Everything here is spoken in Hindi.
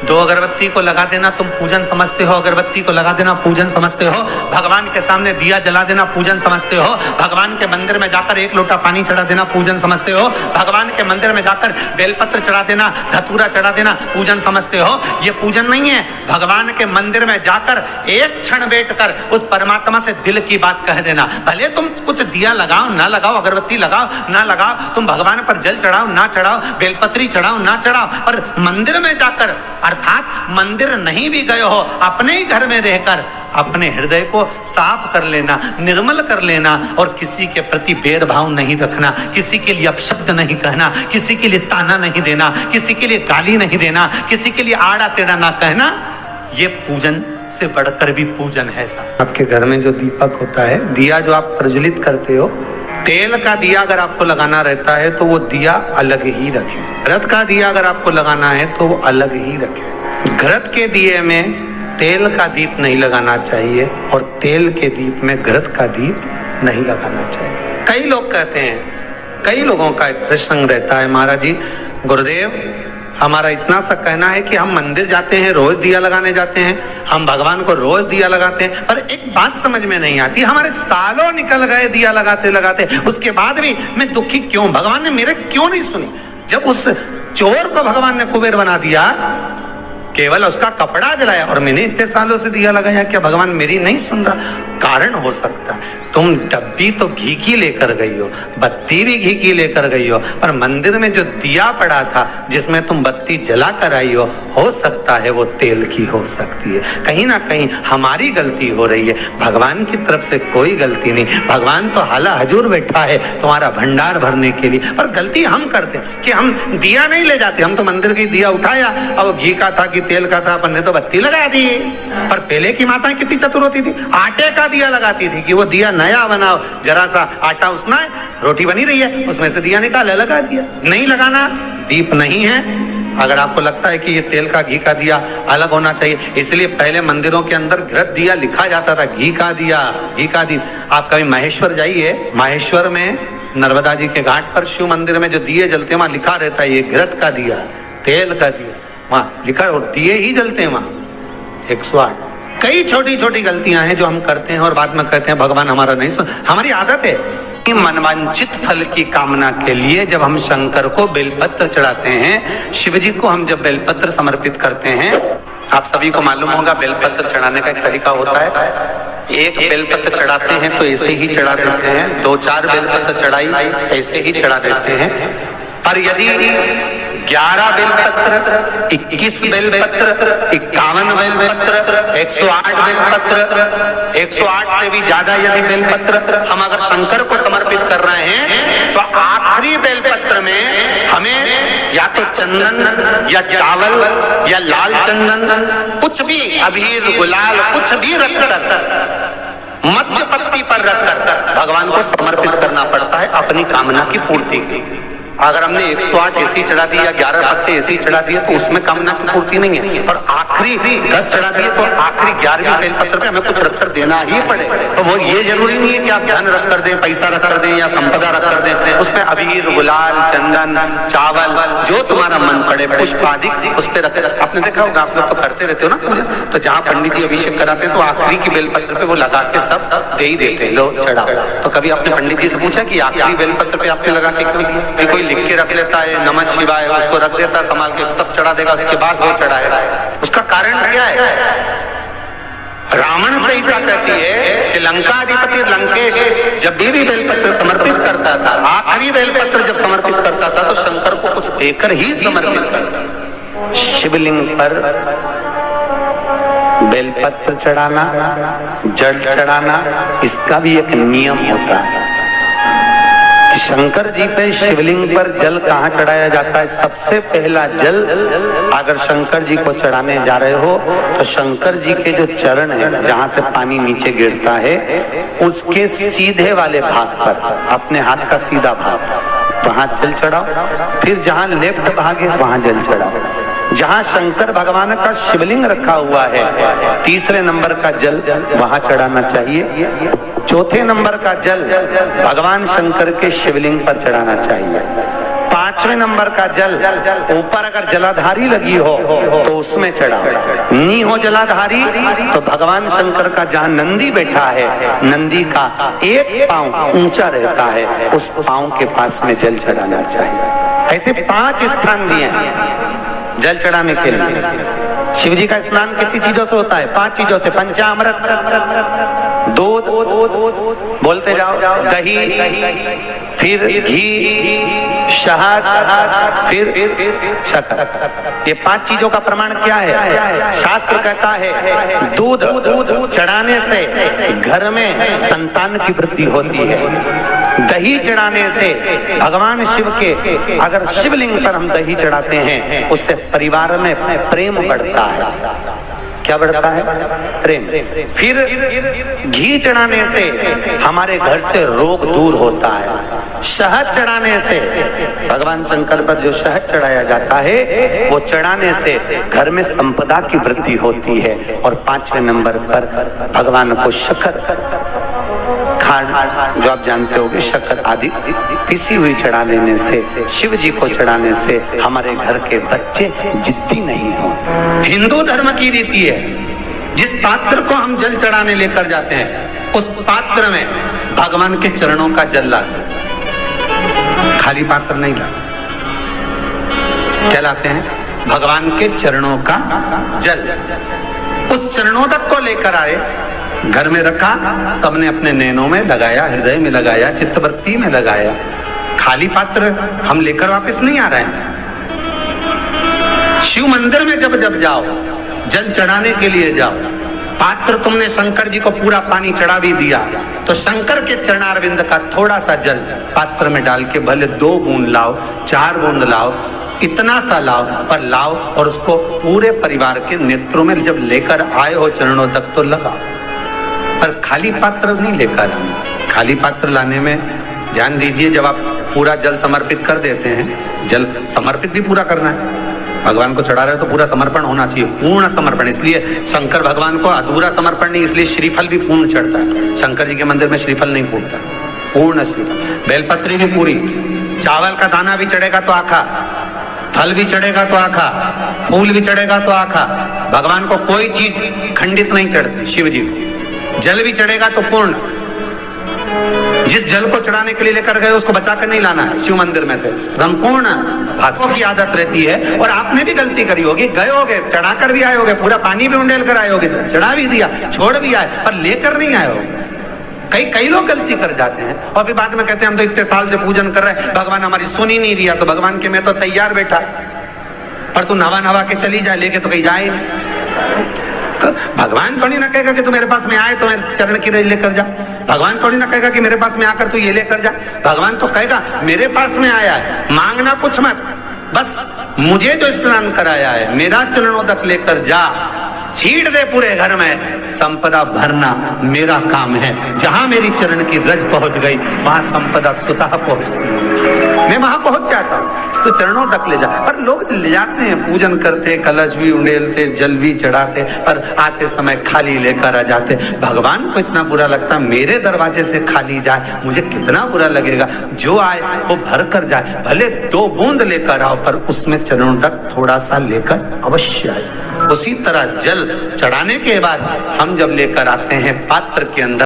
दो अगरबत्ती को लगा देना तुम पूजन समझते हो, अगरबत्ती को लगा देना पूजन समझते हो, भगवान के सामने दिया जला देना पूजन समझते हो, भगवान के मंदिर में जाकर एक लोटा पानी चढ़ा देना पूजन समझते हो, भगवान के मंदिर में जाकर बेलपत्र चढ़ा देना, धतूरा चढ़ा देना पूजन समझते हो। ये पूजन नहीं है। भगवान के मंदिर में जाकर एक क्षण बैठकर उस परमात्मा से दिल की बात कह देना। भले तुम कुछ दिया लगाओ ना लगाओ, अगरबत्ती लगाओ ना लगाओ, तुम भगवान पर जल चढ़ाओ ना चढ़ाओ, बेलपत्री चढ़ाओ ना चढ़ाओ, पर मंदिर में जाकर, अर्थात मंदिर नहीं भी गए हो, अपने ही घर में रहकर अपने हृदय को साफ कर लेना, निर्मल कर लेना और किसी के प्रति भेदभाव नहीं रखना, किसी के लिए अपशब्द नहीं कहना, किसी के लिए ताना नहीं देना, किसी के लिए गाली नहीं देना, किसी के लिए आड़ा टेढ़ा ना कहना। ये पूजन से बढ़कर भी पूजन है साहब। आपके घर में जो दीपक होता है, दिया जो आप प्रज्वलित करते हो, तेल का दिया अगर आपको लगाना रहता है तो वो दिया अलग ही रखें। घृत का दिया अगर आपको लगाना है तो वो अलग ही रखें। घृत के दिए में तेल का दीप नहीं लगाना चाहिए और तेल के दीप में घृत का दीप नहीं लगाना चाहिए। कई लोग कहते हैं, कई लोगों का एक प्रसंग रहता है, महाराज जी गुरुदेव हमारा इतना सा कहना है कि हम मंदिर जाते हैं, रोज दिया लगाने जाते हैं, हम भगवान को रोज दिया लगाते हैं, पर एक बात समझ में नहीं आती, हमारे सालों निकल गए दिया लगाते लगाते, उसके बाद भी मैं दुखी क्यों, भगवान ने मेरे क्यों नहीं सुनी। जब उस चोर को भगवान ने कुबेर बना दिया, केवल उसका कपड़ा जलाया और मैंने इतने सालों से दिया लगाया, क्या भगवान मेरी नहीं सुन रहा? कारण हो सकता है तुम डब्बी तो घी की लेकर गई हो, बत्ती भी घी की लेकर गई हो, पर मंदिर में जो दिया पड़ा था जिसमें तुम बत्ती जला कर आई हो सकता है वो तेल की हो सकती है। कहीं ना कहीं हमारी गलती हो रही है, भगवान की तरफ से कोई गलती नहीं। भगवान तो हाला हजूर बैठा है तुम्हारा भंडार भरने के लिए, पर गलती हम करते कि हम दिया नहीं ले जाते। हम तो मंदिर की दिया उठाया, अब घी का था कि तेल का था, अपन ने तो बत्ती लगा दी। पर पहले की माताएं कितनी चतुर होती थी, आटे का दिया लगाती थी कि वो दिया नया बनाओ, जरा सा आटा उसना है, रोटी बनी रही है, उसमें से दिया निकाला लगा दिया। नहीं लगाना, दीप नहीं है। अगर आपको लगता है कि ये तेल का घी का दिया अलग होना चाहिए, इसलिए पहले मंदिरों के अंदर घृत दिया लिखा जाता था, घी का दिया, घी का दिया। आप कभी महेश्वर जाइए, महेश्वर में नर्मदा जी के घाट पर शिव मंदिर में जो दिए जलते वहां लिखा रहता है ये घृत का दिया, तेल का दिया, वहां लिखा और दिए ही जलते हैं वहां 108। कई छोटी छोटी गलतियां हैं जो हम करते हैं और बाद में कहते हैं भगवान हमारा नहीं सुन। हमारी आदत है कि मनवांछित फल की कामना के लिए जब हम शंकर को बेलपत्र चढ़ाते हैं, शिव जी को हम जब बेलपत्र समर्पित करते हैं, आप सभी को मालूम होगा बेलपत्र चढ़ाने का एक तरीका होता है। एक बेलपत्र चढ़ाते हैं तो ऐसे ही चढ़ा देते हैं, 2-4 बेलपत्र चढ़ाई ऐसे ही चढ़ा देते हैं। पर यदि 11 बेलपत्र, 21 बेलपत्र, 51 बेलपत्र, 108 बेलपत्र, 108 से भी ज्यादा यदि बेलपत्र हम अगर शंकर को समर्पित कर रहे हैं, तो आखिरी बेलपत्र में हमें या तो चंदन या चावल या लाल चंदन, कुछ भी अबीर गुलाल कुछ भी रखकर मध्य पत्ती पर रखकर भगवान को समर्पित करना पड़ता है अपनी कामना की पूर्ति के लिए। अगर हमने 108 ऐसी चढ़ा दी या 11 पत्ते ऐसी चढ़ा दिए तो उसमें कामना की पूर्ति नहीं है, और आखिरी 10 चढ़ा दिए तो आखिरी 11वीं बेलपत्र पे हमें कुछ रखकर देना ही पड़े। तो वो ये जरूरी नहीं है कि आप धन रख कर दें, पैसा रख कर दें या संपदा रख कर दें, उसमें अबीर गुलाल चंदन चावल जो तुम्हारा मन पड़े पुष्प आदि उस पर रख। आपने देखा होगा, आप लोग तो करते रहते हो ना पूजा, तो जहाँ पंडित जी अभिषेक कराते हैं तो आखिरी की बेलपत्र पे वो लगा के सब दे ही देते हैं, लो चढ़ाओ। तो कभी आपने पंडित जी से पूछा कि आखिरी बेलपत्र पे आपने लगा के क्यों दिया? कोई लिख के रख लेता है नमः शिवाय, उसको रख देता है संभाल के, सब चढ़ा देगा, उसके बाद वो चढ़ाएगा। उसका कारण क्या है? रावण संहिता कहती है कि लंकाधिपति लंकेश जब भी बेलपत्र समर्पित करता था, आखिरी बेलपत्र जब समर्पित करता था तो शंकर को कुछ देकर ही समर्पित करता। शिवलिंग पर बेलपत्र चढ़ाना, जल चढ़ाना, इसका भी एक नियम होता है। शंकर जी पे शिवलिंग पर जल कहाँ चढ़ाया जाता है? सबसे पहला जल अगर शंकर जी को चढ़ाने जा रहे हो तो शंकर जी के जो चरण है जहाँ से पानी नीचे गिरता है उसके सीधे वाले भाग पर, अपने हाथ का सीधा भाग, वहां जल चढ़ाओ। फिर जहाँ लेफ्ट भाग है वहां जल चढ़ाओ। जहाँ शंकर भगवान का शिवलिंग रखा हुआ है तीसरे नंबर का जल वहां चढ़ाना चाहिए। चौथे नंबर का जल भगवान शंकर के शिवलिंग पर चढ़ाना चाहिए। 5वें नंबर का जल ऊपर अगर जलाधारी लगी हो तो उसमें चढ़ाओ, नी हो जलाधारी तो भगवान शंकर का जहां नंदी बैठा है, नंदी का एक पांव ऊंचा रहता है, उस पांव के पास में जल चढ़ाना चाहिए। ऐसे 5 स्थान दिए हैं जल चढ़ाने के लिए। शिव जी का स्नान कितनी चीजों से होता है? 5 चीजों से, पंचामृत, दूध, बोलते जाओ, दही, फिर घी, शहद, फिर शक्कर। ये 5 चीजों का प्रमाण क्या है? शास्त्र कहता है दूध चढ़ाने से घर में संतान की वृद्धि होती है। दही चढ़ाने से भगवान शिव के, अगर शिवलिंग पर हम दही चढ़ाते हैं, उससे परिवार में प्रेम बढ़ता है। क्या बढ़ता है? प्रेम। फिर घी चढ़ाने से हमारे घर से रोग दूर होता है। शहद चढ़ाने से, भगवान शंकर पर जो शहद चढ़ाया जाता है वो चढ़ाने से घर में संपदा की वृद्धि होती है। और 5वें नंबर पर भगवान को शक्कर, खांड जो आप जानते होंगे, शक्कर आदि पिसी हुई चढ़ा देने से, शिव जी को चढ़ाने से हमारे घर के बच्चे जिद्दी नहीं हो। हिंदू धर्म की रीति है, जिस पात्र को हम जल चढ़ाने लेकर जाते हैं उस पात्र में भगवान के चरणों का जल लाते हैं, खाली पात्र नहीं लाते। क्या लाते हैं? भगवान के चरणों का जल। उस चरणों तक को लेकर आए, घर में रखा, सबने अपने नैनों में लगाया, हृदय में लगाया, चित्तवृत्ति में लगाया। खाली पात्र हम लेकर वापस नहीं आ रहे हैं। शिव मंदिर में जब जब जाओ, जल चढ़ाने के लिए जाओ, पात्र तुमने शंकर जी को पूरा पानी चढ़ा भी दिया तो शंकर के चरणारविंद का थोड़ा सा जल पात्र में डाल के, भले 2 बूंद लाओ, 4 बूंद लाओ, इतना सा लाओ, पर लाओ और उसको पूरे परिवार के नेत्रों में जब लेकर आए हो चरणों तक तो लगाओ। पर खाली पात्र नहीं लेकर आना। खाली पात्र लाने में ध्यान दीजिए, जब आप पूरा जल समर्पित कर देते हैं, जल समर्पित भी पूरा करना है। भगवान को चढ़ा रहे हो तो पूरा समर्पण होना चाहिए, पूर्ण समर्पण। इसलिए शंकर भगवान को अधूरा समर्पण नहीं, इसलिए श्रीफल भी पूर्ण चढ़ता है। शंकर जी के मंदिर में श्रीफल नहीं फूटता, पूर्ण श्रीफल। बेलपत्री भी पूरी, चावल का दाना भी चढ़ेगा तो आखा, फल भी चढ़ेगा तो आखा, फूल भी चढ़ेगा तो आखा। भगवान को कोई चीज खंडित नहीं चढ़ती, शिव जी को। जल भी चढ़ेगा तो पूर्ण। जिस जल को चढ़ाने के लिए लेकर गए उसको बचा कर नहीं लाना है शिव मंदिर में से, संपूर्ण। भागों की आदत रहती है, और आपने भी गलती करी होगी, गए होगे, चढ़ा कर भी आए होगे, पूरा पानी भी उंडेल कर आए होगे, चढ़ा भी दिया, छोड़ भी आए, पर लेकर नहीं आए होगे। कई लोग गलती कर जाते हैं और फिर बाद में कहते हैं हम तो इतने साल से पूजन कर रहे हैं, भगवान हमारी सुन ही नहीं दिया। तो भगवान के मैं तो तैयार बैठा, पर तू नवा के चली जाए, लेके तो कहीं जाए। तो भगवान थोड़ी ना कहेगा कि तू मेरे पास में आए तो मेरे चरण की रज लेकर जा। भगवान थोड़ी ना कहेगा कि मेरे पास में आकर तू ये लेकर जा। भगवान तो कहेगा मेरे पास में आया है, मांगना कुछ मत, बस मुझे जो स्नान कराया है मेरा चरणों तक लेकर जा, छीट दे पूरे घर में, संपदा भरना मेरा काम है। जहां मेरी चरण की रज पहुंच गई वहां संपदा स्वतः पहुंचती है, मैं वहां पहुंच जाता हूं। तो चरणों तक ले जा। पर लोग ले जाते हैं, पूजन करते, कलश भी उंडेलते, जल भी चढ़ाते, पर आते समय खाली लेकर आ जाते। भगवान को इतना बुरा लगता, मेरे दरवाजे से खाली जाए, मुझे कितना बुरा लगेगा। जो आए वो भर कर जाए, भले 2 बूंद लेकर आओ, पर उसमें चरणों तक थोड़ा सा लेकर अवश्य आए। उसी तरह जल चढ़ाने के बाद हम जब लेकर आते हैं पात्र के अंदर